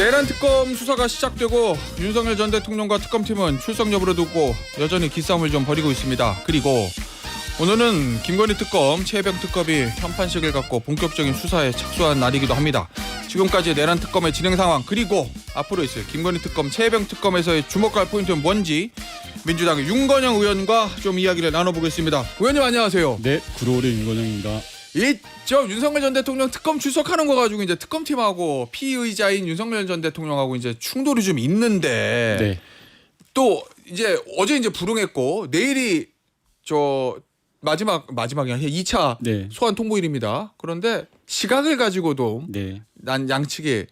내란 특검 수사가 시작되고 윤석열 전 대통령과 특검팀은 출석 여부를 두고 여전히 기싸움을 좀 벌이고 있습니다. 그리고 오늘은 김건희 특검, 최혜병 특검이 현판식을 갖고 본격적인 수사에 착수한 날이기도 합니다. 지금까지 내란 특검의 진행 상황, 그리고 앞으로 있을 김건희 특검, 최혜병 특검에서의 주목할 포인트는 뭔지 민주당의 윤건영 의원과 좀 이야기를 나눠보겠습니다. 의원님 안녕하세요. 네, 구로울의 윤건영입니다. 저 윤석열 전 대통령 특검 출석하는 거 가지고 이제 특검팀하고 피의자인 윤석열 전 대통령하고 이제 충돌이 좀 있는데, 네. 또 이제 어제 이제 불응했고 내일이 저 마지막이 아니라 2차 네. 소환 통보일입니다. 그런데 시각을 가지고도 네. 난 양측에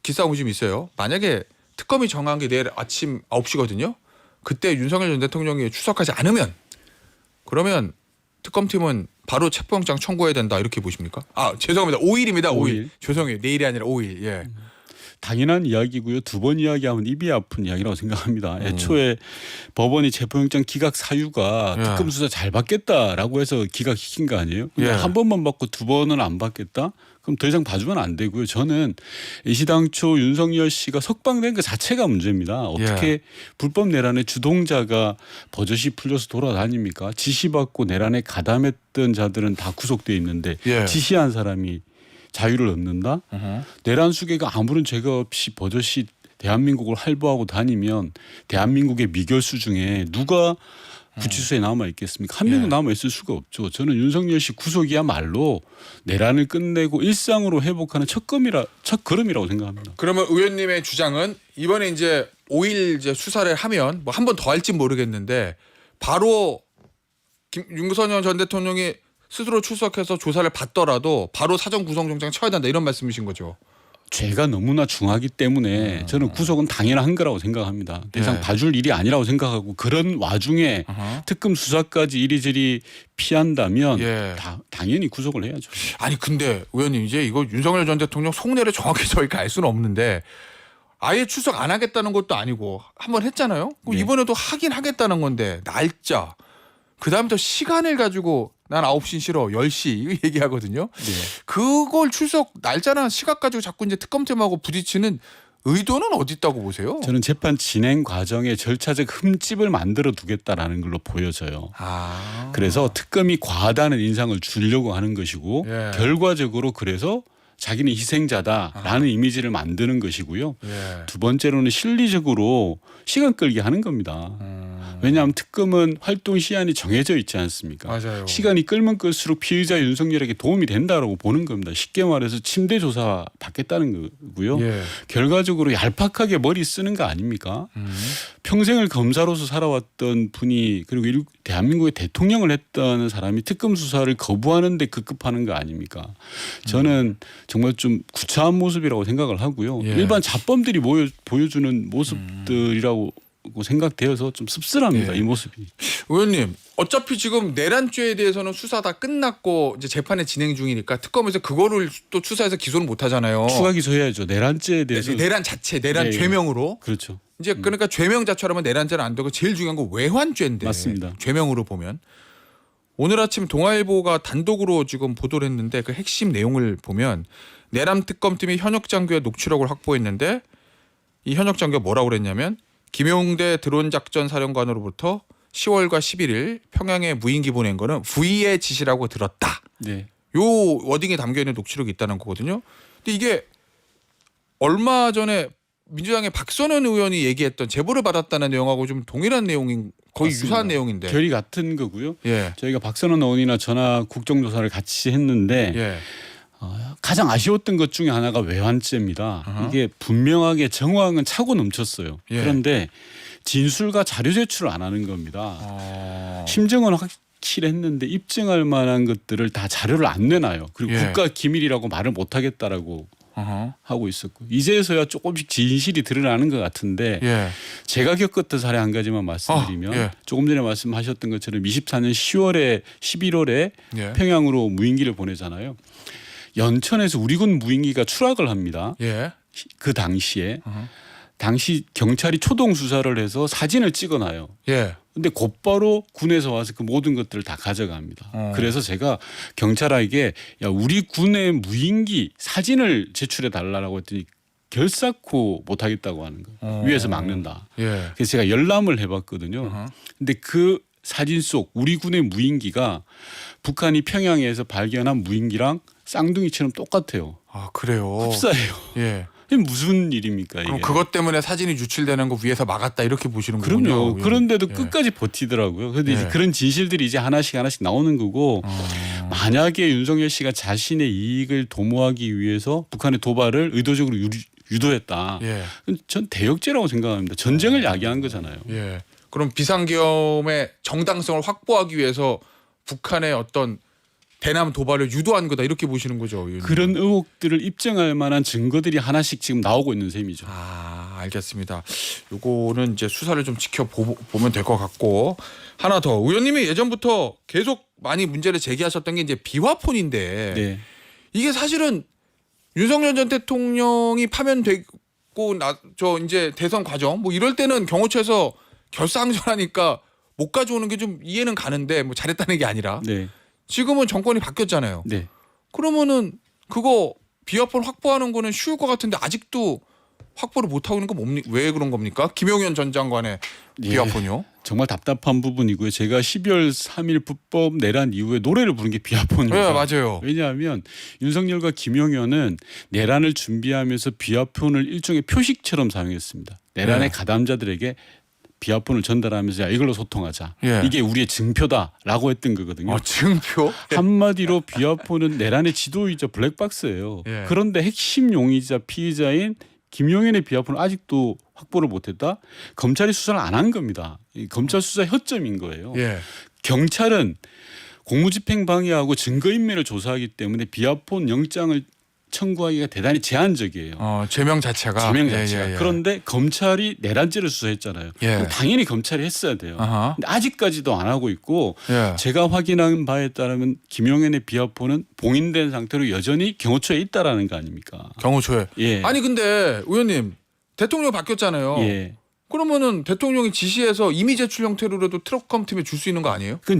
기싸움이 좀 있어요. 만약에 특검이 정한 게 내일 아침 9시거든요. 그때 윤석열 전 대통령이 출석하지 않으면, 그러면 특검팀은 바로 체포영장 청구해야 된다, 이렇게 보십니까? 아, 죄송합니다. 5일입니다. 5일. 죄송해요. 내일이 아니라 5일. 예. 당연한 이야기고요. 두 번 이야기하면 입이 아픈 이야기라고 생각합니다. 애초에 법원이 체포영장 기각 사유가 특검 수사 잘 받겠다라고 해서 기각시킨 거 아니에요? 근데 한 번만 받고 두 번은 안 받겠다? 그럼 더 이상 봐주면 안 되고요. 저는 애시당초 윤석열 씨가 석방된 것 자체가 문제입니다. 어떻게 불법 내란의 주동자가 버젓이 풀려서 돌아다닙니까? 지시받고 내란에 가담했던 자들은 다 구속돼 있는데 지시한 사람이 자유를 얻는다? 내란 수괴가 아무런 죄가 없이 버젓이 대한민국을 활보하고 다니면 대한민국의 미결수 중에 누가 구치소에 남아 있겠습니까? 한 명도 남아 있을 수가 없죠. 저는 윤석열 씨 구속이야말로 내란을 끝내고 일상으로 회복하는 첫 걸음이라고 생각합니다. 그러면 의원님의 주장은 이번에 이제 5일 이제 수사를 하면 뭐 한 번 더 할지 모르겠는데 바로 윤석열 전 대통령이 스스로 출석해서 조사를 받더라도 바로 사전 구속영장 쳐야 된다, 이런 말씀이신 거죠? 죄가 너무나 중하기 때문에 저는 구속은 당연한 거라고 생각합니다. 더 이상 봐줄 일이 아니라고 생각하고, 그런 와중에 특검 수사까지 이리저리 피한다면 당연히 구속을 해야죠. 아니 근데 의원님, 이제 이거 윤석열 전 대통령 속내를 정확히 저희가 알 수는 없는데 아예 출석 안 하겠다는 것도 아니고 한번 했잖아요. 이번에도 하긴 하겠다는 건데 날짜, 그다음부터 시간을 가지고 난 9시 싫어 10시 이거 얘기하거든요. 그걸 출석 날짜나 시각 가지고 자꾸 이제 특검팀하고 부딪히는 의도는 어디 있다고 보세요? 저는 재판 진행 과정에 절차적 흠집을 만들어 두겠다라는 걸로 보여져요. 그래서 특검이 과하다는 인상을 주려고 하는 것이고 결과적으로 그래서 자기는 희생자다라는 이미지를 만드는 것이고요. 두 번째로는 실리적으로 시간 끌게 하는 겁니다. 왜냐하면 특검은 활동 시한이 정해져 있지 않습니까? 맞아요. 시간이 끌면 끌수록 피의자 윤석열에게 도움이 된다라고 보는 겁니다. 쉽게 말해서 침대 조사 받겠다는 거고요. 결과적으로 얄팍하게 머리 쓰는 거 아닙니까? 평생을 검사로서 살아왔던 분이, 그리고 대한민국의 대통령을 했던 사람이 특검 수사를 거부하는 데 급급하는 거 아닙니까? 저는 정말 좀 구차한 모습이라고 생각을 하고요. 일반 자범들이 보여주는 모습들이라고 생각되어서 좀 씁쓸합니다. 이 모습이. 의원님, 어차피 지금 내란죄에 대해서는 수사 다 끝났고 이제 재판에 진행 중이니까 특검에서 그거를 또 추사해서 기소는 못 하잖아요. 추가 기소해야죠. 내란죄에 대해서. 내란 자체, 내란 죄명으로. 그렇죠. 이제 그러니까 죄명 자체라면 내란죄는 안 되고 제일 중요한 건 외환죄인데. 맞습니다. 죄명으로 보면. 오늘 아침 동아일보가 단독으로 지금 보도를 했는데 그 핵심 내용을 보면 내란 특검팀이 현역 장교의 녹취록을 확보했는데, 이 현역 장교가 뭐라고 그랬냐면 김용대 드론 작전 사령관으로부터 10월과 11일 평양에 무인기 보낸 거는 V의 지시라고 들었다. 요 워딩에 담겨 있는 녹취록이 있다는 거거든요. 근데 이게 얼마 전에 민주당의 박선원 의원이 얘기했던 제보를 받았다는 내용하고 좀 동일한 내용인, 거의 맞습니다. 유사한 내용인데. 결이 같은 거고요. 저희가 박선원 의원이나 전화 국정조사를 같이 했는데 가장 아쉬웠던 것 중에 하나가 외환죄입니다. 이게 분명하게 정황은 차고 넘쳤어요. 그런데 진술과 자료 제출을 안 하는 겁니다. 심정은 확실했는데 입증할 만한 것들을 다 자료를 안 내놔요. 그리고 국가 기밀이라고 말을 못 하겠다라고 하고 있었고, 이제서야 조금씩 진실이 드러나는 것 같은데 제가 겪었던 사례 한 가지만 말씀드리면 조금 전에 말씀하셨던 것처럼 24년 10월에 11월에 평양으로 무인기를 보내잖아요. 연천에서 우리군 무인기가 추락을 합니다. 그 당시에 당시 경찰이 초동 수사를 해서 사진을 찍어놔요. 근데 곧바로 군에서 와서 그 모든 것들을 다 가져갑니다. 그래서 제가 경찰에게 야 우리 군의 무인기 사진을 제출해 달라고 했더니 결사코 못하겠다고 하는 거예요. 위에서 막는다. 예. 그래서 제가 열람을 해봤거든요. 어허. 근데 그 사진 속 우리 군의 무인기가 북한이 평양에서 발견한 무인기랑 쌍둥이처럼 똑같아요. 아 그래요. 흡사해요. 예. 이게 무슨 일입니까 이게? 그럼 그것 때문에 사진이 유출되는 거 위에서 막았다 이렇게 보시는 거군요. 그럼요. 그런데도 예. 끝까지 버티더라고요. 그런데 예. 이제 그런 진실들이 이제 하나씩 나오는 거고 만약에 윤석열 씨가 자신의 이익을 도모하기 위해서 북한의 도발을 의도적으로 유도했다. 예. 전 대역죄라고 생각합니다. 전쟁을 야기한 거잖아요. 예. 그럼 비상계엄의 정당성을 확보하기 위해서 북한의 어떤 대남 도발을 유도한 거다 이렇게 보시는 거죠. 의원님. 그런 의혹들을 입증할 만한 증거들이 하나씩 지금 나오고 있는 셈이죠. 아 알겠습니다. 요거는 이제 수사를 좀 지켜보면 될 것 같고 하나 더 의원님이 예전부터 계속 많이 문제를 제기하셨던 게 이제 비화폰인데 네. 이게 사실은 윤석열 전 대통령이 파면되고 저 이제 대선 과정 뭐 이럴 때는 경호처에서 결사항전하니까 못 가져오는 게 좀 이해는 가는데 뭐 잘했다는 게 아니라 네. 지금은 정권이 바뀌었잖아요. 네. 그러면은 그거 비화폰 확보하는 거는 쉬울 것 같은데 아직도 확보를 못 하고 있는 거 왜 그런 겁니까? 김용현 전 장관의 비화폰이요? 정말 답답한 부분이고요. 제가 12월 3일 불법 내란 이후에 노래를 부른 게 비화폰입니다. 네 맞아요. 왜냐하면 윤석열과 김용현은 내란을 준비하면서 비화폰을 일종의 표식처럼 사용했습니다. 내란의 네. 가담자들에게 비화폰을 전달하면서 야, 이걸로 소통하자. 예. 이게 우리의 증표다라고 했던 거거든요. 증표? 한마디로 비화폰은 내란의 지도이자 블랙박스예요. 예. 그런데 핵심 용의자 피의자인 김용현의 비화폰을 아직도 확보를 못했다. 검찰이 수사를 안 한 겁니다. 이 검찰 수사 허점인 거예요. 예. 경찰은 공무집행 방해하고 증거인멸을 조사하기 때문에 비화폰 영장을 청구하기가 대단히 제한적이에요. 제명 자체가. 제명 자체가. 예. 그런데 검찰이 내란죄를 수사했잖아요. 예. 그럼 당연히 검찰이 했어야 돼요. 아하. 근데 아직까지도 안 하고 있고 예. 제가 확인한 바에 따르면 김용현의 비화폰은 봉인된 상태로 여전히 경호처에 있다라는 거 아닙니까? 경호처에. 예. 아니 근데 의원님 대통령 바뀌었잖아요. 예. 그러면은 대통령이 지시해서 이미 제출 형태로라도 트럭컴 팀에 줄 수 있는 거 아니에요? 그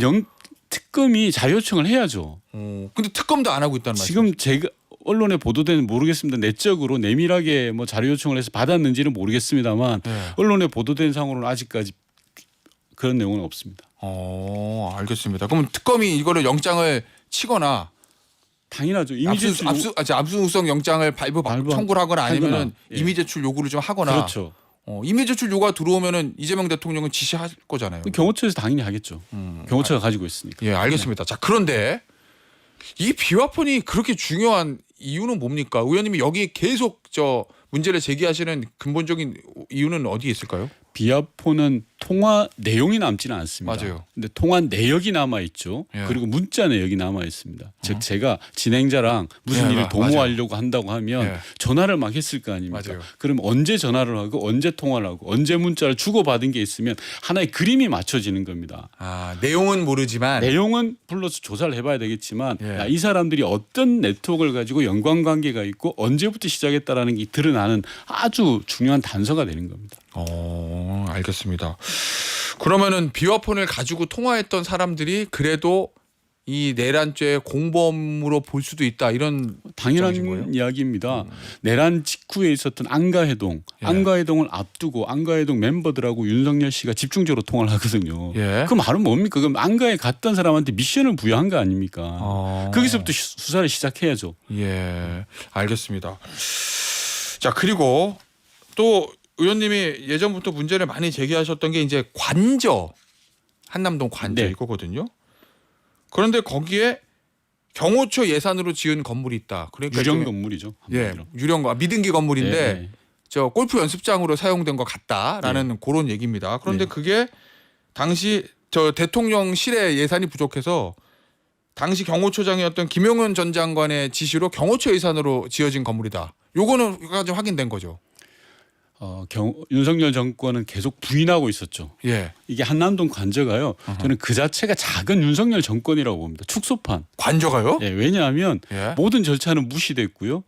특검이 자료요청을 해야죠. 근데 특검도 안 하고 있다는 말씀. 지금 제가 언론에 보도되는 모르겠습니다. 내적으로 내밀하게 뭐 자료 요청을 해서 받았는지는 모르겠습니다만 예. 언론에 보도된 상으로는 아직까지 그런 내용은 없습니다. 알겠습니다. 그럼 특검이 이거를 영장을 치거나 당연하죠. 이미 제출 압수수색 영장을 청구를 하거나 아니면은 예. 이미 제출 요구를 좀 하거나. 그렇죠. 이미 제출 요구가 들어오면은 이재명 대통령은 지시할 거잖아요. 경호처에서 당연히 하겠죠. 경호처가 가지고 있으니까. 예, 알겠습니다. 자, 그런데 이 비화폰이 그렇게 중요한 이유는 뭡니까? 의원님이 여기 계속 문제를 제기하시는 근본적인 이유는 어디에 있을까요? 비화폰은 통화 내용이 남지는 않습니다. 맞아요. 근데 통화 내역이 남아 있죠. 예. 그리고 문자 내역이 남아 있습니다. 즉 제가 진행자랑 무슨 예, 일을 맞아요. 도모하려고 한다고 하면 예. 전화를 막 했을 거 아닙니까? 맞아요. 그럼 언제 전화를 하고 언제 통화를 하고 언제 문자를 주고받은 게 있으면 하나의 그림이 맞춰지는 겁니다. 내용은 모르지만 내용은 불러서 조사를 해봐야 되겠지만 예. 야, 이 사람들이 어떤 네트워크를 가지고 연관관계가 있고 언제부터 시작했다라는 게 드러나는 아주 중요한 단서가 되는 겁니다. 알겠습니다. 그러면은 비화폰을 가지고 통화했던 사람들이 그래도 이 내란죄 공범으로 볼 수도 있다 이런 당연한 걱정이신 거예요? 이야기입니다. 내란 직후에 있었던 안가해동, 예. 안가해동을 앞두고 안가해동 멤버들하고 윤석열 씨가 집중적으로 통화를 하거든요. 예. 그 말은 뭡니까? 그럼 안가에 갔던 사람한테 미션을 부여한 거 아닙니까? 거기서부터 수사를 시작해야죠. 예, 알겠습니다. 자 그리고 또 의원님이 예전부터 문제를 많이 제기하셨던 게 이제 관저 한남동 관저 네. 이거거든요. 그런데 거기에 경호처 예산으로 지은 건물이 있다. 그러니까 유령 일종의- 건물이죠. 예, 유령 미등기 건물인데 예, 예. 저 골프 연습장으로 사용된 것 같다라는 그런 얘기입니다. 그런데 네. 그게 당시 저 대통령실의 예산이 부족해서 당시 경호처장이었던 김용현 전 장관의 지시로 경호처 예산으로 지어진 건물이다. 요거는 좀 확인된 거죠. 윤석열 정권은 계속 부인하고 있었죠. 예. 이게 한남동 관저가요. 저는 그 자체가 작은 윤석열 정권이라고 봅니다. 축소판. 관저가요? 예, 왜냐하면 예. 모든 절차는 무시됐고요.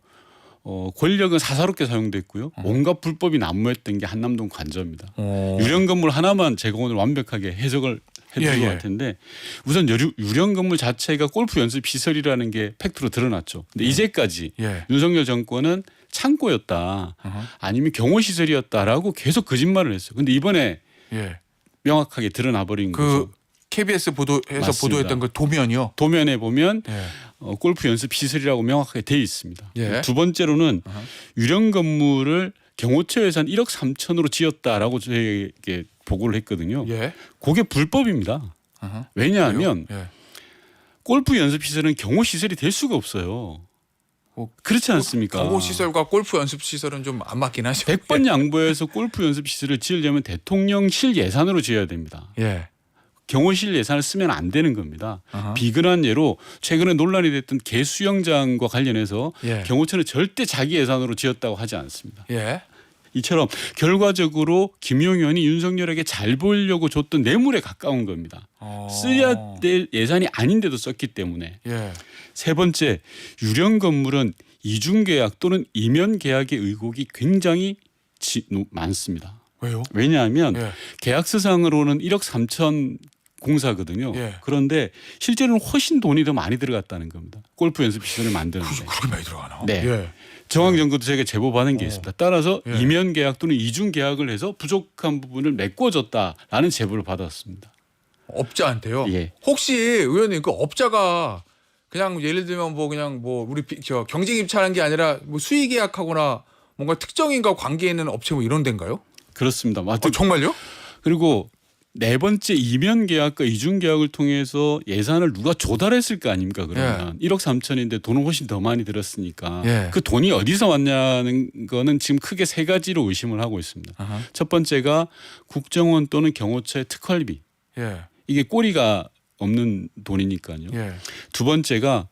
권력은 사사롭게 사용됐고요. 온갖 불법이 난무했던 게 한남동 관저입니다. 유령 건물 하나만 제가 오늘 완벽하게 해석을 해드릴 것 같은데 우선 유령 건물 자체가 골프 연습 시설이라는 게 팩트로 드러났죠. 근데 이제까지 예. 윤석열 정권은 창고였다. 아니면 경호시설이었다라고 계속 거짓말을 했어요. 근데 이번에 예. 명확하게 드러나 버린 거죠. KBS 보도에서 맞습니다. 보도했던 그 도면이요. 도면에 보면 예. 골프 연습 시설이라고 명확하게 돼 있습니다. 예. 두 번째로는 유령 건물을 경호처 예산 1억 3천으로 지었다라고 저에게 보고를 했거든요. 예. 그게 불법입니다. 왜냐하면 예. 골프 연습 시설은 경호 시설이 될 수가 없어요. 그렇지 않습니까? 경호 시설과 골프 연습 시설은 좀 안 맞긴 하죠. 100번 양보해서 골프 연습 시설을 지으려면 대통령실 예산으로 지어야 됩니다. 예. 경호실 예산을 쓰면 안 되는 겁니다. 아하. 비근한 예로 최근에 논란이 됐던 개수영장과 관련해서 예. 경호처는 절대 자기 예산으로 지었다고 하지 않습니다. 예. 이처럼 결과적으로 김용 의원이 윤석열에게 잘 보이려고 줬던 뇌물에 가까운 겁니다. 써야 될 예산이 아닌데도 썼기 때문에. 예. 세 번째, 유령 건물은 이중 계약 또는 이면 계약의 의혹이 굉장히 많습니다. 왜요? 왜냐하면 예. 계약서상으로는 1억 3천 공사거든요. 예. 그런데 실제로는 훨씬 돈이 더 많이 들어갔다는 겁니다. 골프 연습 시설을 만드는데. 그렇게 많이 들어가나? 네. 예. 정황정보도 제가 제보받은 게 있습니다. 따라서 예. 이면 계약 또는 이중 계약을 해서 부족한 부분을 메꿔줬다라는 제보를 받았습니다. 업자한테요. 예. 혹시 의원님 그 업자가 그냥 예를 들면 뭐 그냥 뭐 우리 저 경쟁 입찰한 게 아니라 뭐 수의 계약하거나 뭔가 특정인과 관계 있는 업체 뭐 이런 데인가요? 그렇습니다. 정말요? 그리고 네 번째 이면 계약과 이중 계약을 통해서 예산을 누가 조달했을 거 아닙니까? 그러면 1억 3천인데 돈은 훨씬 더 많이 들었으니까 예. 그 돈이 어디서 왔냐는 거는 지금 크게 세 가지로 의심을 하고 있습니다. 아하. 첫 번째가 국정원 또는 경호처의 특활비. 예. 이게 꼬리가 없는 돈이니까요. 예. 두 번째가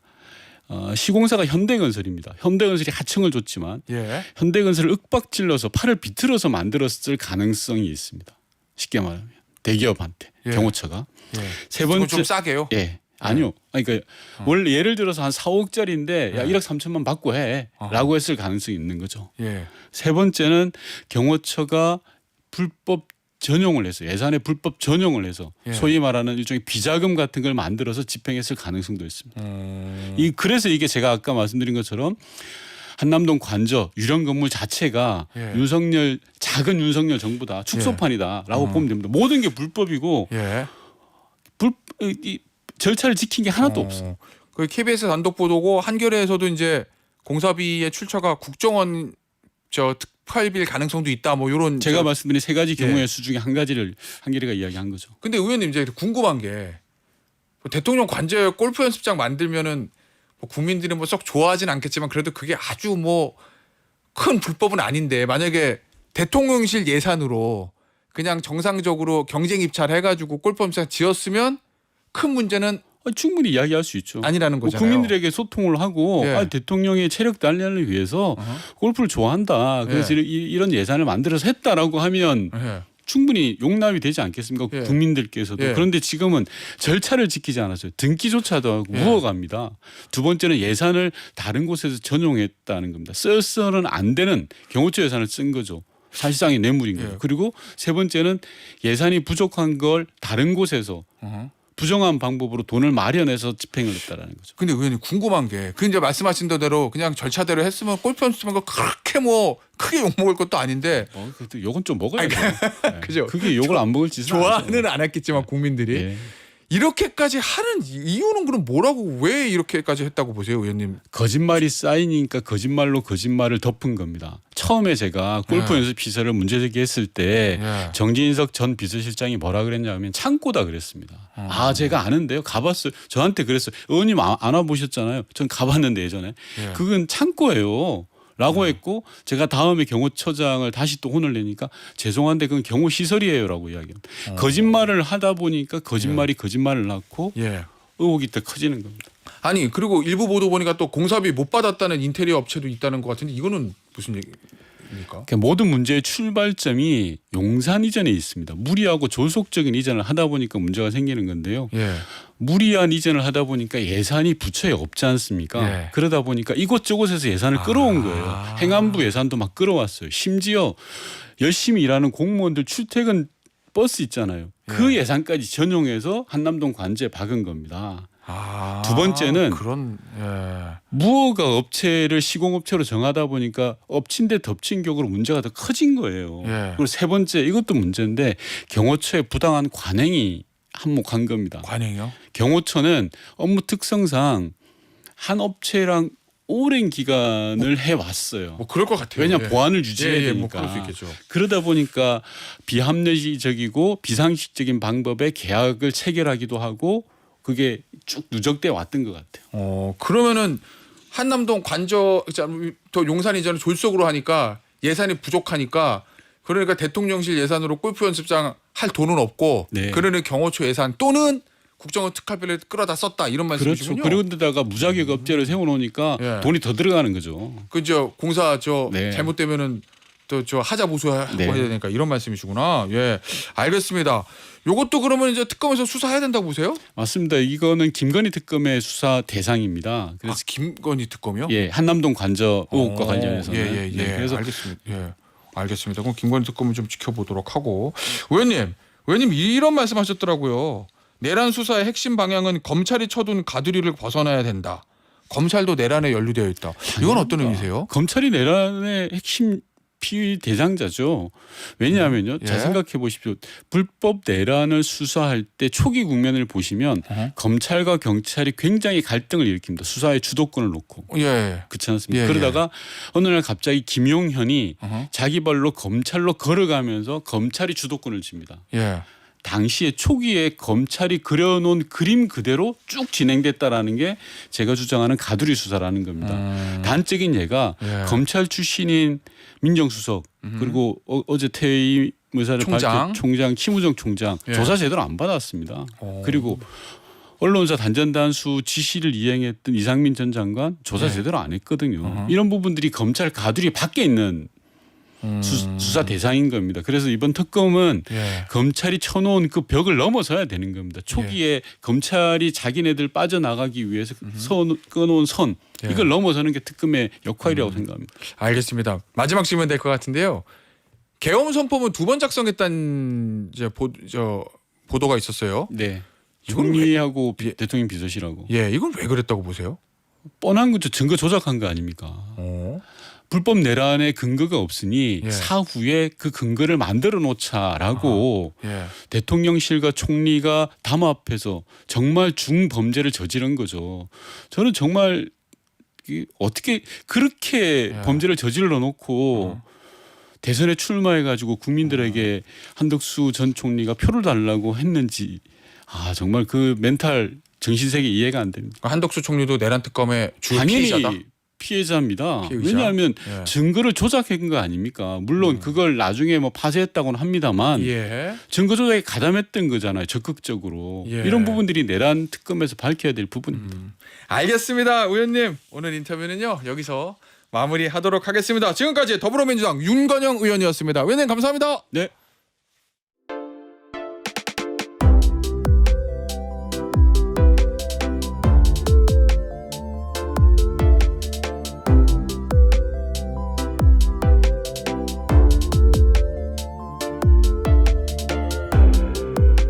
시공사가 현대건설입니다. 현대건설이 하청을 줬지만 예. 현대건설을 윽박질러서 팔을 비틀어서 만들었을 가능성이 있습니다. 쉽게 말하면 대기업한테 예. 경호처가. 예. 세 번째 좀 싸게요. 예. 아니요. 그러니까 원래 예를 들어서 한 4억짜리인데 야 1억 3천만 받고 해라고 했을 가능성이 있는 거죠. 예. 세 번째는 경호처가 불법 전용을 해서 예산에 불법 전용을 해서 예. 소위 말하는 일종의 비자금 같은 걸 만들어서 집행했을 가능성도 있습니다. 음. 그래서 이게 제가 아까 말씀드린 것처럼 한남동 관저 유령 건물 자체가 예. 윤석열 작은 윤석열 정부다 축소판이다라고 보면 됩니다. 모든 게 불법이고 예. 이 절차를 지킨 게 하나도 없어요. 그 KBS 단독 보도고 한겨레에서도 이제 공사비의 출처가 국정원 저 특활비일 가능성도 있다. 뭐 이런 제가 말씀드린 세 가지 경우의 예. 수 중에 한 가지를 한겨레가 이야기한 거죠. 근데 의원님 이제 궁금한 게 대통령 관저에 골프 연습장 만들면은 뭐 국민들이 뭐 썩 좋아하진 않겠지만 그래도 그게 아주 뭐 큰 불법은 아닌데 만약에 대통령실 예산으로 그냥 정상적으로 경쟁 입찰해가지고 골프 연습장 지었으면 큰 문제는 충분히 이야기할 수 있죠. 아니라는 거잖아요. 국민들에게 소통을 하고 예. 대통령의 체력 단련을 위해서 골프를 좋아한다. 그래서 예. 이런 예산을 만들어서 했다라고 하면 예. 충분히 용납이 되지 않겠습니까? 예. 국민들께서도. 예. 그런데 지금은 절차를 지키지 않았어요. 등기조차도 하고 예. 무허가입니다. 두 번째는 예산을 다른 곳에서 전용했다는 겁니다. 써서는 안 되는 경호처 예산을 쓴 거죠. 사실상의 뇌물인 거죠. 예. 그리고 세 번째는 예산이 부족한 걸 다른 곳에서 부정한 방법으로 돈을 마련해서 집행을 했다라는 거죠. 근데 의원님 궁금한 게 그 이제 말씀하신 대로 그냥 절차대로 했으면 골프 연습장 거 그렇게 뭐 크게 욕 먹을 것도 아닌데 그래도 욕은 좀 먹어야죠. 네. 그죠? 그게 욕을 안 먹을 짓은 좋아는 안 했겠지만 국민들이 예. 이렇게까지 하는 이유는 그럼 뭐라고 왜 이렇게까지 했다고 보세요, 의원님? 거짓말이 쌓이니까 거짓말로 거짓말을 덮은 겁니다. 처음에 제가 골프 연습 시설을 문제 제기했을 때 예. 정진석 전 비서실장이 뭐라 그랬냐면 창고다 그랬습니다. 제가 아는데요. 가봤어요. 저한테 그랬어요. 의원님 안 와보셨잖아요. 전 가봤는데 예전에. 예. 그건 창고예요. 라고 했고 제가 다음에 경호처장을 다시 또 혼을 내니까 죄송한데 그건 경호시설이에요라고 이야기합니다. 거짓말을 하다 보니까 거짓말이 거짓말을 낳고 예. 의혹이 더 커지는 겁니다. 아니 그리고 일부 보도 보니까 또 공사비 못 받았다는 인테리어 업체도 있다는 것 같은데 이거는 무슨 얘기입니까? 그러니까 모든 문제의 출발점이 용산 이전에 있습니다. 무리하고 조속적인 이전을 하다 보니까 문제가 생기는 건데요. 예. 무리한 이전을 하다 보니까 예산이 부처에 없지 않습니까? 예. 그러다 보니까 이곳저곳에서 예산을 끌어온 거예요. 행안부 예산도 막 끌어왔어요. 심지어 열심히 일하는 공무원들 출퇴근 버스 있잖아요. 그 예산까지 전용해서 한남동 관제에 박은 겁니다. 두 번째는 그런 무허가 업체를 시공업체로 정하다 보니까 엎친 데 덮친 격으로 문제가 더 커진 거예요. 그리고 세 번째 이것도 문제인데 경호처의 부당한 관행이 한몫한 겁니다. 관행이요? 경호처는 업무 특성상 한 업체랑 오랜 기간을 해왔어요. 뭐 그럴 것 같아요. 왜냐 보안을 유지해야 뭐 되니까. 그럴 수 있겠죠. 그러다 보니까 비합리적이고 비상식적인 방법의 계약을 체결하기도 하고 그게 쭉 누적돼 왔던 것 같아요. 그러면은 한남동 관저 또 용산 이전을 졸속으로 하니까 예산이 부족하니까 그러니까 대통령실 예산으로 골프 연습장 할 돈은 없고 네. 그러는 경호처 예산 또는 국정원 특활비를 끌어다 썼다 이런 말씀이시군요. 그렇죠. 그런데다가 무자격 업체를 세워놓으니까 돈이 더 들어가는 거죠. 그죠. 공사 네. 잘못되면은 또 저 하자 보수하고 네. 해야 되니까 이런 말씀이시구나. 예, 알겠습니다. 요것도 그러면 이제 특검에서 수사해야 된다고 보세요? 맞습니다. 이거는 김건희 특검의 수사 대상입니다. 그래서 김건희 특검이요? 예, 한남동 관저 의혹과 관련해서는 예. 네, 그래서 알겠습니다. 예, 알겠습니다. 그럼 김건희 특검을 좀 지켜보도록 하고 의원님 이런 말씀하셨더라고요. 내란 수사의 핵심 방향은 검찰이 쳐둔 가두리를 벗어나야 된다. 검찰도 내란에 연루되어 있다. 이건 어떤 의미세요? 검찰이 내란의 핵심 피의 대상자죠. 왜냐하면요. 예. 잘 생각해 보십시오. 불법 내란을 수사할 때 초기 국면을 보시면 검찰과 경찰이 굉장히 갈등을 일으킵니다. 수사의 주도권을 놓고. 예. 그렇지 않습니까? 예, 그러다가 어느 날 갑자기 김용현이 자기 발로 검찰로 걸어가면서 검찰이 주도권을 쥡니다. 예. 당시에 초기에 검찰이 그려놓은 그림 그대로 쭉 진행됐다라는 게 제가 주장하는 가두리 수사라는 겁니다. 단적인 예가 검찰 출신인 민정수석 그리고 어제 퇴임의사를 밝힌 총장 심우정 총장 조사 제대로 안 받았습니다. 그리고 언론사 단전단수 지시를 이행했던 이상민 전 장관 조사 제대로 안 했거든요. 이런 부분들이 검찰 가두리 밖에 있는 수사 대상인 겁니다. 그래서 이번 특검은 검찰이 쳐놓은 그 벽을 넘어서야 되는 겁니다. 초기에 검찰이 자기네들 빠져나가기 위해서 끊어놓은 선 이걸 넘어서는 게 특검의 역할이라고 생각합니다. 알겠습니다. 마지막 질문 될 것 같은데요. 계엄 선포문 2번 작성했다는 이제 보도가 있었어요. 네. 총리하고 대통령 비서실하고. 예, 이건 왜 그랬다고 보세요? 뻔한 거죠. 증거 조작한 거 아닙니까? 불법 내란의 근거가 없으니 사후에 그 근거를 만들어 놓자라고 대통령실과 총리가 담합해서 정말 중범죄를 저지른 거죠. 저는 정말 어떻게 그렇게 범죄를 저질러 놓고 대선에 출마해가지고 국민들에게 한덕수 전 총리가 표를 달라고 했는지 정말 그 멘탈 정신세계 이해가 안 됩니다. 한덕수 총리도 내란 특검의 주 당연히 피의자다. 피해자입니다. 왜냐하면 증거를 조작한 거 아닙니까? 물론 그걸 나중에 뭐 파쇄했다고는 합니다만 증거 조작에 가담했던 거잖아요. 적극적으로. 이런 부분들이 내란 특검에서 밝혀야 될 부분입니다. 알겠습니다. 의원님 오늘 인터뷰는요 여기서 마무리하도록 하겠습니다. 지금까지 더불어민주당 윤건영 의원이었습니다. 의원님 감사합니다. 네.